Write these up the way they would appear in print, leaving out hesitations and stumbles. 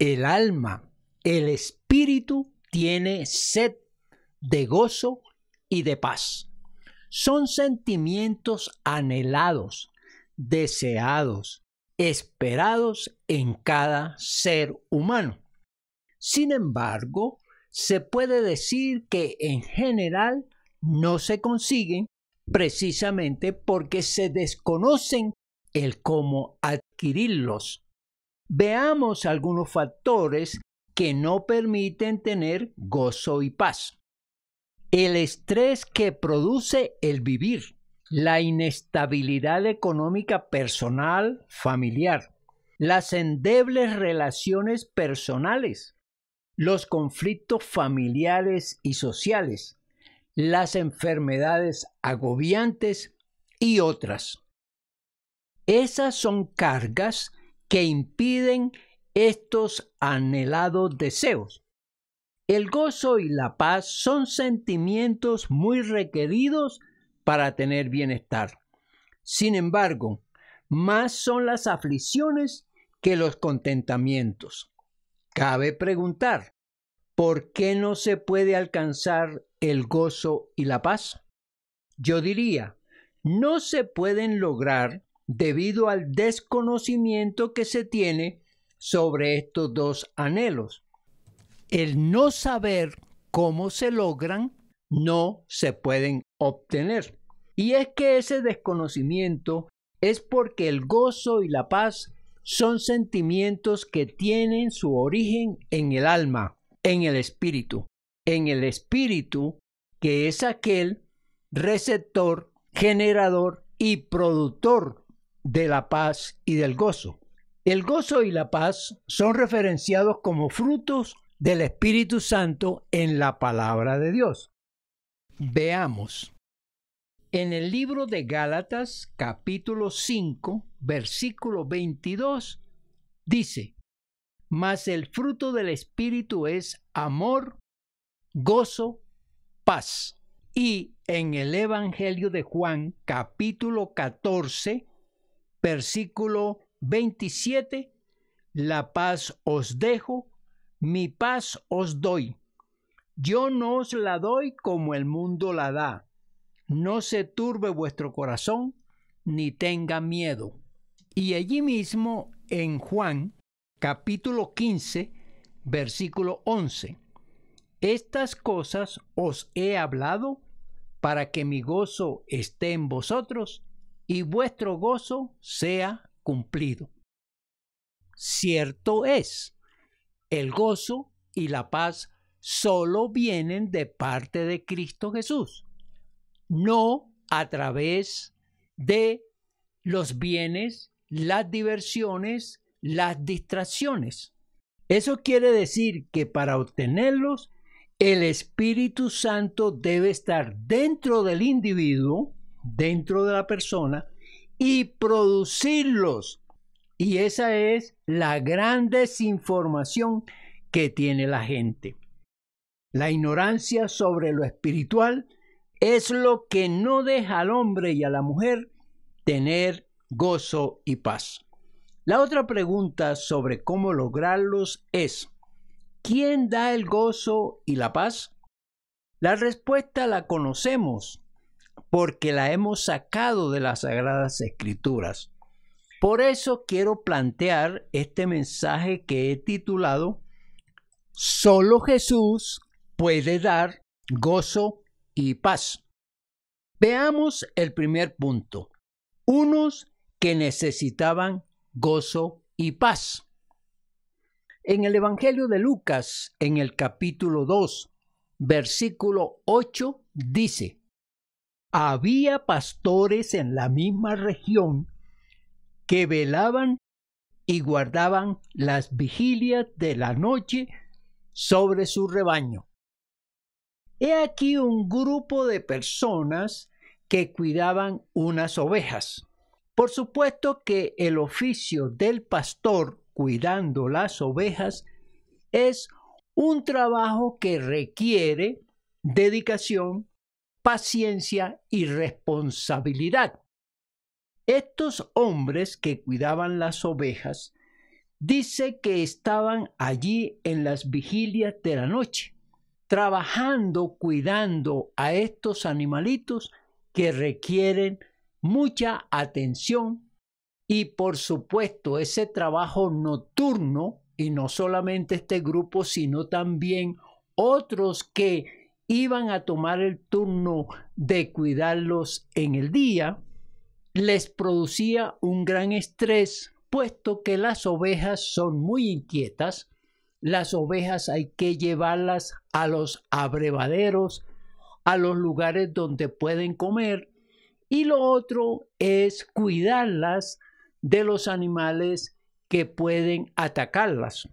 el alma, el espíritu tiene sed de gozo y de paz. Son sentimientos anhelados, deseados, esperados en cada ser humano. Sin embargo, se puede decir que en general no se consiguen precisamente porque se desconocen el cómo adquirirlos. Veamos algunos factores que no permiten tener gozo y paz. El estrés que produce el vivir, la inestabilidad económica personal, familiar, las endebles relaciones personales, los conflictos familiares y sociales, las enfermedades agobiantes y otras. Esas son cargas que impiden estos anhelados deseos. El gozo y la paz son sentimientos muy requeridos para tener bienestar. Sin embargo, más son las aflicciones que los contentamientos. Cabe preguntar, ¿por qué no se puede alcanzar el gozo y la paz? Yo diría, no se pueden lograr debido al desconocimiento que se tiene sobre estos dos anhelos. El no saber cómo se logran, no se pueden obtener. Y es que ese desconocimiento es porque el gozo y la paz son sentimientos que tienen su origen en el alma, en el espíritu que es aquel receptor, generador y productor de la paz y del gozo. El gozo y la paz son referenciados como frutos del Espíritu Santo en la palabra de Dios. Veamos. En el libro de Gálatas, capítulo 5, versículo 22, dice: Mas el fruto del Espíritu es amor, gozo, paz. Y en el Evangelio de Juan, capítulo 14, versículo 27, la paz os dejo, mi paz os doy. Yo no os la doy como el mundo la da. No se turbe vuestro corazón, ni tenga miedo. Y allí mismo en Juan, capítulo 15, versículo 11. Estas cosas os he hablado para que mi gozo esté en vosotros y vuestro gozo sea cumplido. Cierto es, el gozo y la paz solo vienen de parte de Cristo Jesús, no a través de los bienes, las diversiones, las distracciones. Eso quiere decir que para obtenerlos, el Espíritu Santo debe estar dentro del individuo, dentro de la persona, y producirlos. Y esa es la gran desinformación que tiene la gente. La ignorancia sobre lo espiritual es lo que no deja al hombre y a la mujer tener gozo y paz. La otra pregunta sobre cómo lograrlos es: ¿quién da el gozo y la paz? La respuesta la conocemos porque la hemos sacado de las Sagradas Escrituras. Por eso quiero plantear este mensaje que he titulado Solo Jesús puede dar gozo y paz. Veamos el primer punto. Unos que necesitaban gozo y paz. En el Evangelio de Lucas, en el capítulo 2, versículo 8, dice: Había pastores en la misma región que velaban y guardaban las vigilias de la noche sobre su rebaño. He aquí un grupo de personas que cuidaban unas ovejas. Por supuesto que el oficio del pastor cuidando las ovejas es un trabajo que requiere dedicación, paciencia y responsabilidad. Estos hombres que cuidaban las ovejas Dice que estaban allí en las vigilias de la noche, trabajando, cuidando a estos animalitos que requieren mucha atención y por supuesto ese trabajo nocturno, y no solamente este grupo, sino también otros que iban a tomar el turno de cuidarlos en el día, les producía un gran estrés, puesto que las ovejas son muy inquietas. Las ovejas hay que llevarlas a los abrevaderos, a los lugares donde pueden comer, y lo otro es cuidarlas de los animales que pueden atacarlas.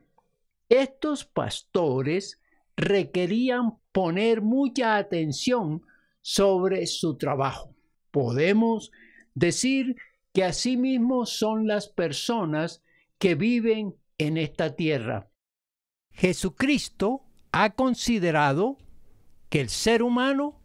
Estos pastores requerían poner mucha atención sobre su trabajo. Podemos decir que asimismo son las personas que viven en esta tierra. Jesucristo ha considerado que el ser humano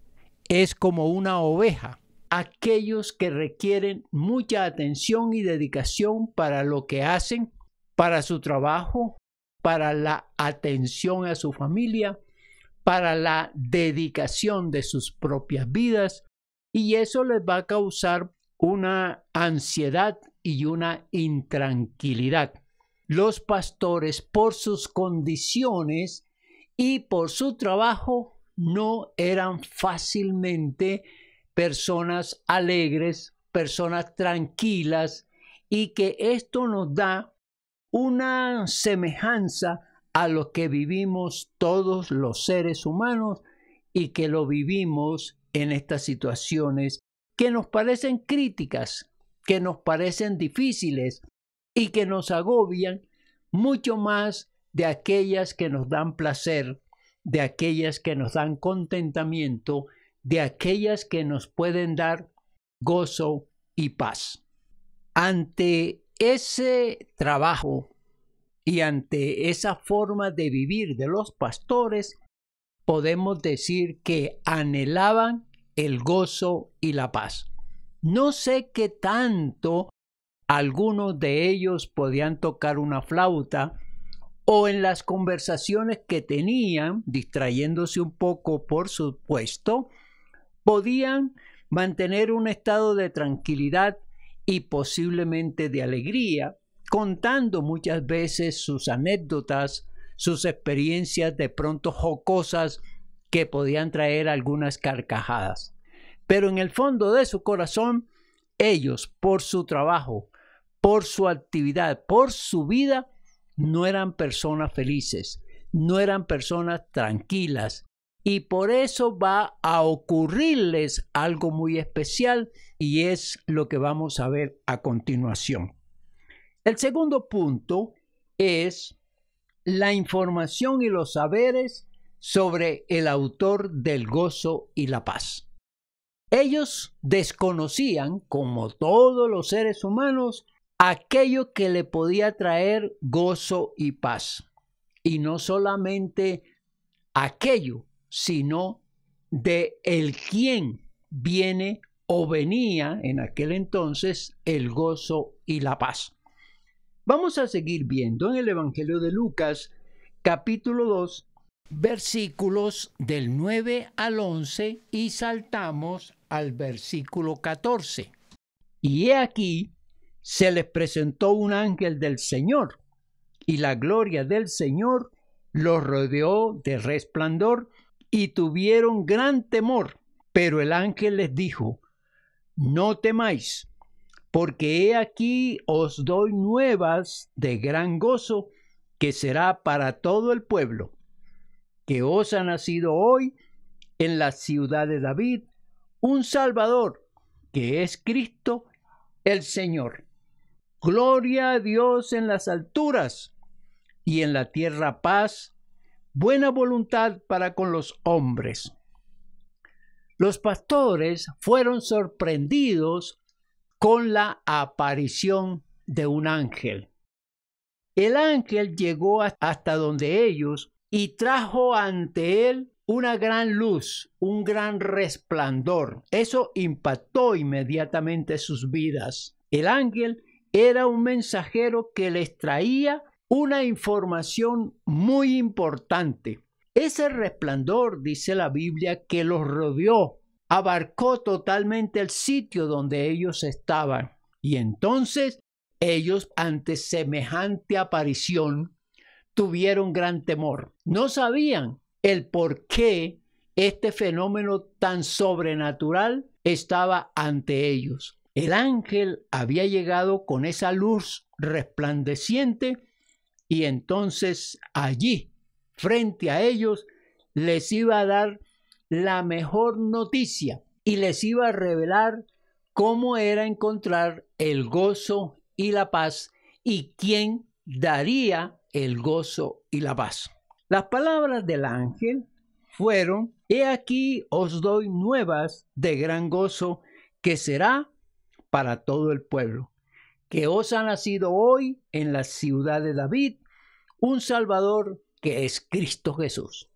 es como una oveja, aquellos que requieren mucha atención y dedicación para lo que hacen, para su trabajo, para la atención a su familia, para la dedicación de sus propias vidas, y eso les va a causar una ansiedad y una intranquilidad. Los pastores, por sus condiciones y por su trabajo, no eran fácilmente personas alegres, personas tranquilas, y que esto nos da una semejanza a lo que vivimos todos los seres humanos y que lo vivimos en estas situaciones que nos parecen críticas, que nos parecen difíciles y que nos agobian mucho más de aquellas que nos dan placer, de aquellas que nos dan contentamiento, de aquellas que nos pueden dar gozo y paz. Ante ese trabajo y ante esa forma de vivir de los pastores, podemos decir que anhelaban el gozo y la paz. No sé qué tanto algunos de ellos podían tocar una flauta o en las conversaciones que tenían, distrayéndose un poco por supuesto, podían mantener un estado de tranquilidad y posiblemente de alegría, contando muchas veces sus anécdotas, sus experiencias de pronto jocosas que podían traer algunas carcajadas. Pero en el fondo de su corazón, ellos, por su trabajo, por su actividad, por su vida, no eran personas felices, no eran personas tranquilas. Y por eso va a ocurrirles algo muy especial y es lo que vamos a ver a continuación. El segundo punto es la información y los saberes sobre el autor del gozo y la paz. Ellos desconocían, como todos los seres humanos, aquello que le podía traer gozo y paz. Y no solamente aquello, sino de el quién viene o venía en aquel entonces el gozo y la paz. Vamos a seguir viendo en el Evangelio de Lucas, capítulo 2, versículos del 9 al 11 y saltamos al versículo 14. Y he aquí, se les presentó un ángel del Señor, y la gloria del Señor los rodeó de resplandor, y tuvieron gran temor. Pero el ángel les dijo: no temáis, porque he aquí os doy nuevas de gran gozo, que será para todo el pueblo, que os ha nacido hoy en la ciudad de David un Salvador, que es Cristo el Señor. Gloria a Dios en las alturas, y en la tierra paz, buena voluntad para con los hombres. Los pastores fueron sorprendidos con la aparición de un ángel. El ángel llegó hasta donde ellos y trajo ante él una gran luz, un gran resplandor. Eso impactó inmediatamente sus vidas. El ángel era un mensajero que les traía una información muy importante. Ese resplandor, dice la Biblia, que los rodeó, abarcó totalmente el sitio donde ellos estaban. Y entonces ellos, ante semejante aparición, tuvieron gran temor. No sabían el por qué este fenómeno tan sobrenatural estaba ante ellos. El ángel había llegado con esa luz resplandeciente y entonces allí, frente a ellos, les iba a dar la mejor noticia y les iba a revelar cómo era encontrar el gozo y la paz y quién daría el gozo y la paz. Las palabras del ángel fueron: he aquí os doy nuevas de gran gozo que será para todo el pueblo, que os ha nacido hoy en la ciudad de David un Salvador que es Cristo Jesús.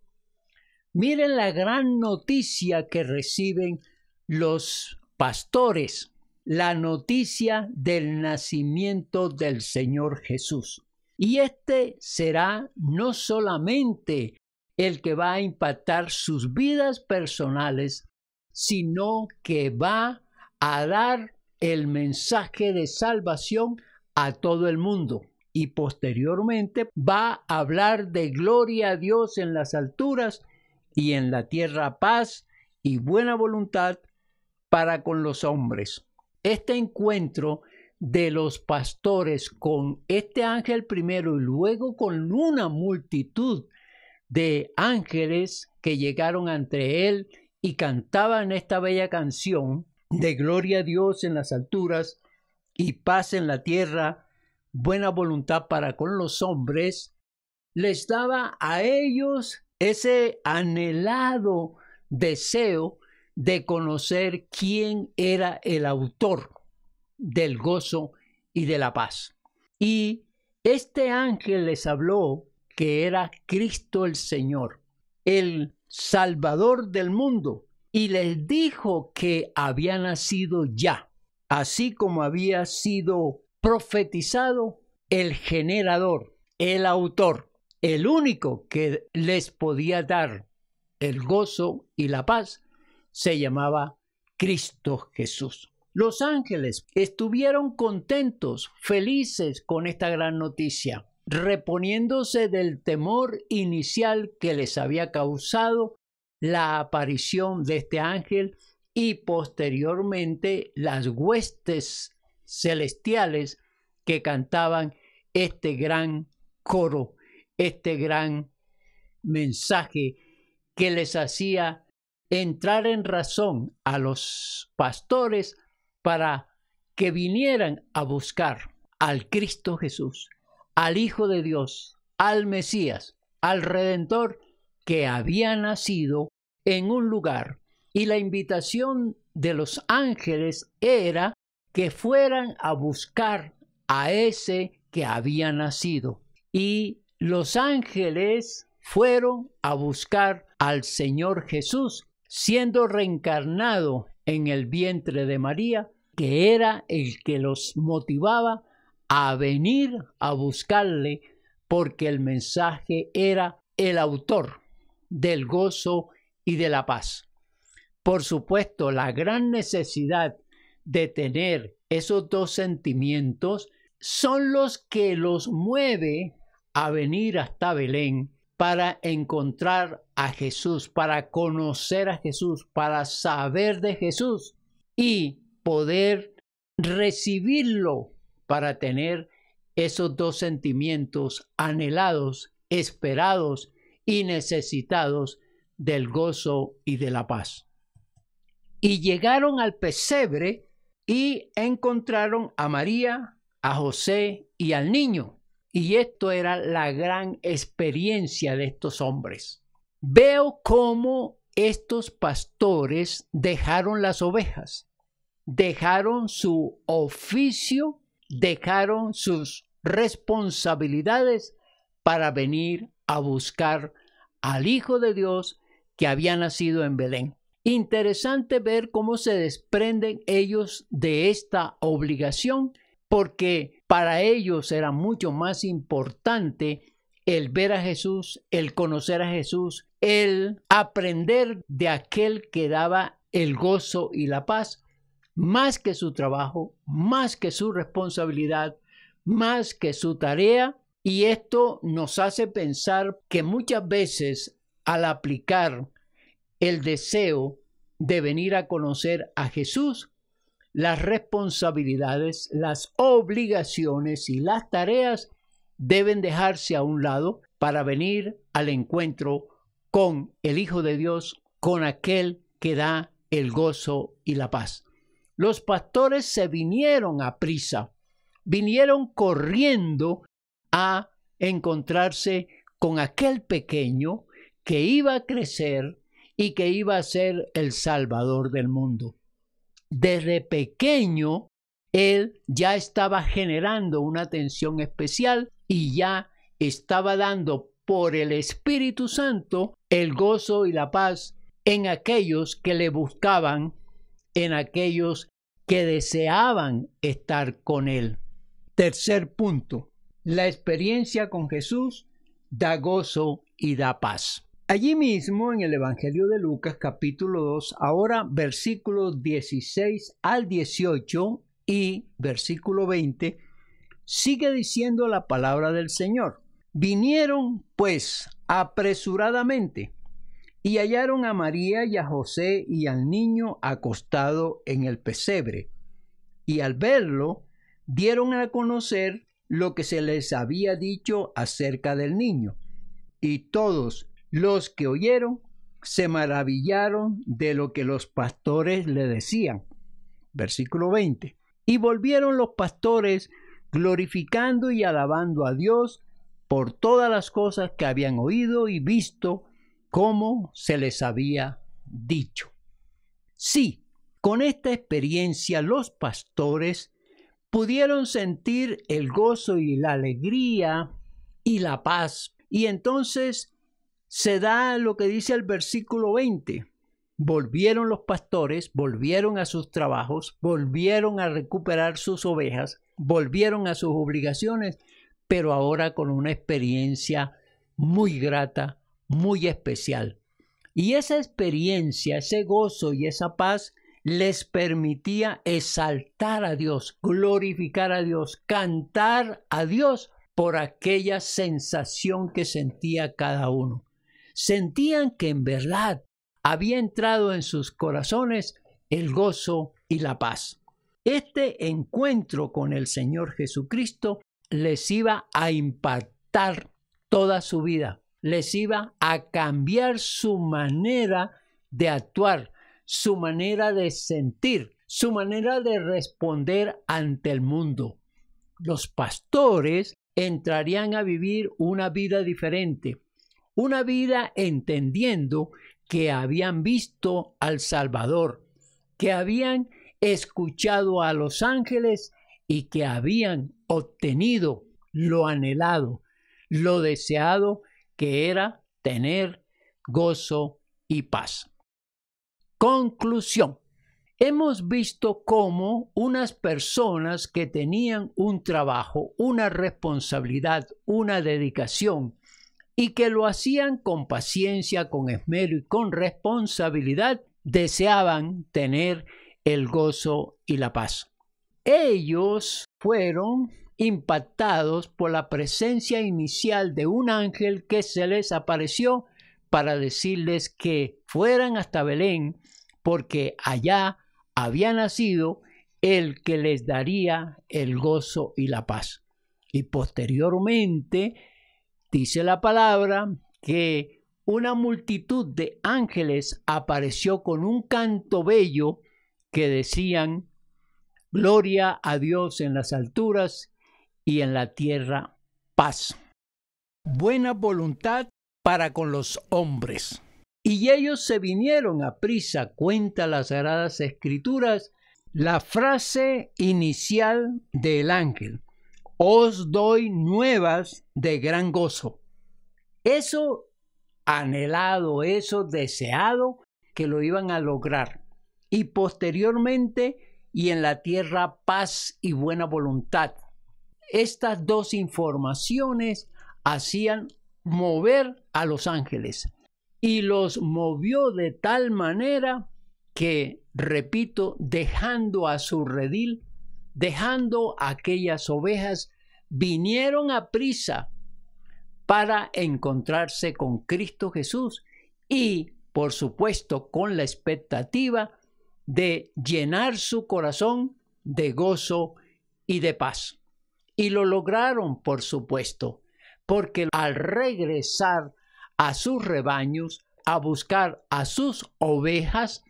Miren la gran noticia que reciben los pastores, la noticia del nacimiento del Señor Jesús. Y este será no solamente el que va a impactar sus vidas personales, sino que va a dar el mensaje de salvación a todo el mundo. Y posteriormente va a hablar de gloria a Dios en las alturas y en la tierra paz y buena voluntad para con los hombres. Este encuentro de los pastores con este ángel primero y luego con una multitud de ángeles que llegaron ante él y cantaban esta bella canción de gloria a Dios en las alturas y paz en la tierra, buena voluntad para con los hombres, les daba a ellos ese anhelado deseo de conocer quién era el autor del gozo y de la paz. Y este ángel les habló que era Cristo el Señor, el Salvador del mundo, y les dijo que había nacido ya, así como había sido profetizado el generador, el autor, el único que les podía dar el gozo y la paz, se llamaba Cristo Jesús. Los ángeles estuvieron contentos, felices con esta gran noticia, reponiéndose del temor inicial que les había causado la aparición de este ángel y posteriormente las huestes celestiales que cantaban este gran coro, este gran mensaje que les hacía entrar en razón a los pastores para que vinieran a buscar al Cristo Jesús, al Hijo de Dios, al Mesías, al Redentor que había nacido en un lugar. Y la invitación de los ángeles era que fueran a buscar a ese que había nacido. Y los ángeles fueron a buscar al Señor Jesús, siendo reencarnado en el vientre de María, que era el que los motivaba a venir a buscarle, porque el mensaje era el autor del gozo y de la paz. Por supuesto, la gran necesidad de tener esos dos sentimientos son los que los mueve a venir hasta Belén para encontrar a Jesús, para conocer a Jesús, para saber de Jesús y poder recibirlo, para tener esos dos sentimientos anhelados, esperados y necesitados del gozo y de la paz. Y llegaron al pesebre y encontraron a María, a José y al niño. Y esto era la gran experiencia de estos hombres. Veo cómo estos pastores dejaron las ovejas, dejaron su oficio, dejaron sus responsabilidades para venir a buscar al Hijo de Dios que había nacido en Belén. Interesante ver cómo se desprenden ellos de esta obligación porque para ellos era mucho más importante el ver a Jesús, el conocer a Jesús, el aprender de aquel que daba el gozo y la paz, más que su trabajo, más que su responsabilidad, más que su tarea. Y esto nos hace pensar que muchas veces al aplicar el deseo de venir a conocer a Jesús, las responsabilidades, las obligaciones y las tareas deben dejarse a un lado para venir al encuentro con el Hijo de Dios, con aquel que da el gozo y la paz. Los pastores se vinieron a prisa, vinieron corriendo a encontrarse con aquel pequeño que iba a crecer y que iba a ser el Salvador del mundo. Desde pequeño, él ya estaba generando una atención especial y ya estaba dando por el Espíritu Santo el gozo y la paz en aquellos que le buscaban, en aquellos que deseaban estar con él. Tercer punto, la experiencia con Jesús da gozo y da paz. Allí mismo en el Evangelio de Lucas capítulo 2, ahora versículos 16 al 18 y versículo 20, sigue diciendo la palabra del Señor. Vinieron pues apresuradamente y hallaron a María y a José y al niño acostado en el pesebre. Y al verlo, dieron a conocer lo que se les había dicho acerca del niño. Y todos los que oyeron se maravillaron de lo que los pastores le decían. Versículo 20. Y volvieron los pastores glorificando y alabando a Dios por todas las cosas que habían oído y visto, como se les había dicho. Sí, con esta experiencia los pastores pudieron sentir el gozo y la alegría y la paz. Y entonces se da lo que dice el versículo 20. Volvieron los pastores, volvieron a sus trabajos, volvieron a recuperar sus ovejas, volvieron a sus obligaciones, pero ahora con una experiencia muy grata, muy especial. Y esa experiencia, ese gozo y esa paz les permitía exaltar a Dios, glorificar a Dios, cantar a Dios por aquella sensación que sentía cada uno. Sentían que en verdad había entrado en sus corazones el gozo y la paz. Este encuentro con el Señor Jesucristo les iba a impactar toda su vida, les iba a cambiar su manera de actuar, su manera de sentir, su manera de responder ante el mundo. Los pastores entrarían a vivir una vida diferente, una vida entendiendo que habían visto al Salvador, que habían escuchado a los ángeles y que habían obtenido lo anhelado, lo deseado, que era tener gozo y paz. Conclusión. Hemos visto cómo unas personas que tenían un trabajo, una responsabilidad, una dedicación y que lo hacían con paciencia, con esmero y con responsabilidad, deseaban tener el gozo y la paz. Ellos fueron impactados por la presencia inicial de un ángel que se les apareció para decirles que fueran hasta Belén, porque allá había nacido el que les daría el gozo y la paz. Y posteriormente dice la palabra que una multitud de ángeles apareció con un canto bello que decían: gloria a Dios en las alturas y en la tierra paz. Buena voluntad para con los hombres. Y ellos se vinieron a prisa, cuenta las Sagradas Escrituras, la frase inicial del ángel: os doy nuevas de gran gozo. Eso anhelado, eso deseado, que lo iban a lograr. Y posteriormente y en la tierra paz y buena voluntad. Estas dos informaciones hacían mover a los ángeles y los movió de tal manera que, repito, dejando a su redil, dejando a aquellas ovejas, vinieron a prisa para encontrarse con Cristo Jesús y, por supuesto, con la expectativa de llenar su corazón de gozo y de paz. Y lo lograron, por supuesto, porque al regresar a sus rebaños, a buscar a sus ovejas,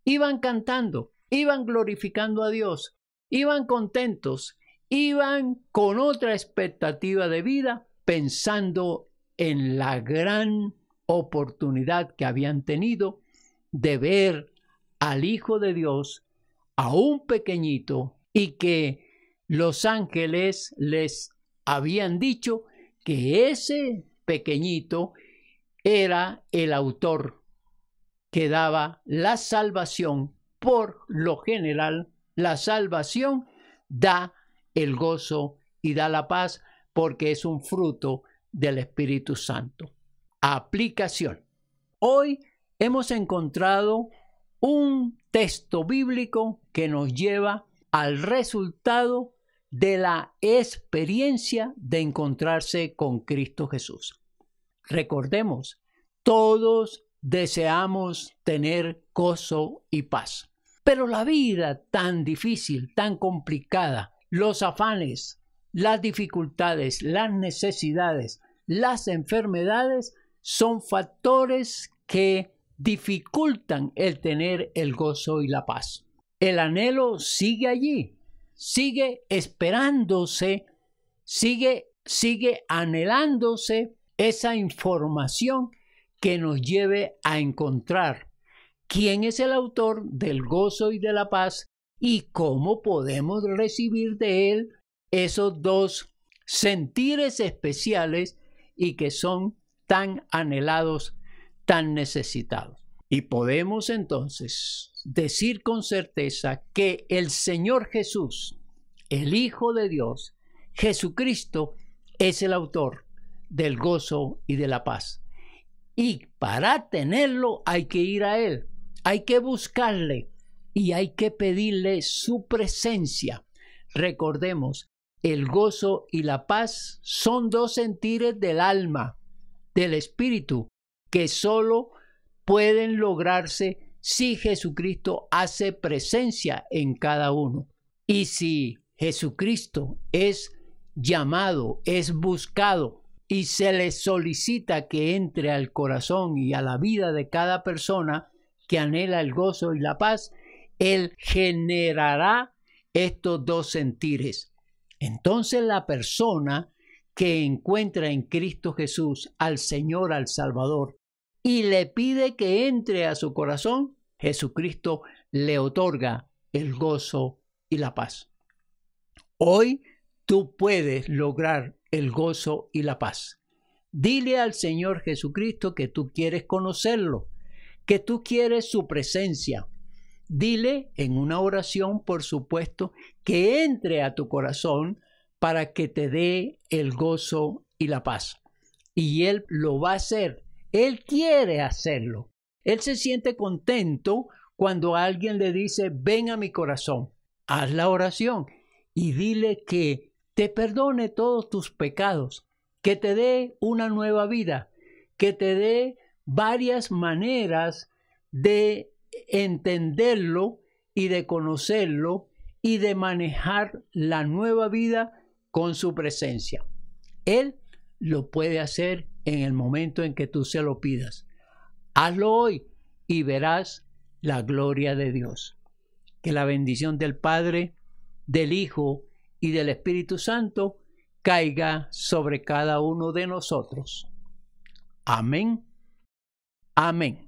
iban cantando, iban glorificando a Dios, iban contentos, iban con otra expectativa de vida, pensando en la gran oportunidad que habían tenido de ver al Hijo de Dios, aún pequeñito, y que los ángeles les habían dicho que ese pequeñito era el autor que daba la salvación. Por lo general, la salvación da el gozo y da la paz porque es un fruto del Espíritu Santo. Aplicación. Hoy hemos encontrado un texto bíblico que nos lleva al resultado de la experiencia de encontrarse con Cristo Jesús. Recordemos, todos deseamos tener gozo y paz, pero la vida tan difícil, tan complicada, los afanes, las dificultades, las necesidades, las enfermedades son factores que dificultan el tener el gozo y la paz. El anhelo sigue allí, sigue esperándose, sigue anhelándose esa información que nos lleve a encontrar quién es el autor del gozo y de la paz y cómo podemos recibir de él esos dos sentires especiales y que son tan anhelados, tan necesitados. Y podemos entonces decir con certeza que el Señor Jesús, el Hijo de Dios, Jesucristo, es el autor del gozo y de la paz. Y para tenerlo hay que ir a Él, hay que buscarle y hay que pedirle su presencia. Recordemos, el gozo y la paz son dos sentires del alma, del espíritu, que solo pueden lograrse si Jesucristo hace presencia en cada uno. Y si Jesucristo es llamado, es buscado y se le solicita que entre al corazón y a la vida de cada persona que anhela el gozo y la paz, Él generará estos dos sentires. Entonces la persona que encuentra en Cristo Jesús al Señor, al Salvador, y le pide que entre a su corazón, Jesucristo le otorga el gozo y la paz. Hoy tú puedes lograr el gozo y la paz. Dile al Señor Jesucristo que tú quieres conocerlo, que tú quieres su presencia. Dile en una oración, por supuesto, que entre a tu corazón para que te dé el gozo y la paz. Y Él lo va a hacer. Él quiere hacerlo. Él se siente contento cuando alguien le dice, ven a mi corazón. Haz la oración y dile que te perdone todos tus pecados, que te dé una nueva vida, que te dé varias maneras de entenderlo y de conocerlo y de manejar la nueva vida con su presencia. Él lo puede hacer en el momento en que tú se lo pidas. Hazlo hoy y verás la gloria de Dios. Que la bendición del Padre, del Hijo y del Espíritu Santo caiga sobre cada uno de nosotros. Amén. Amén.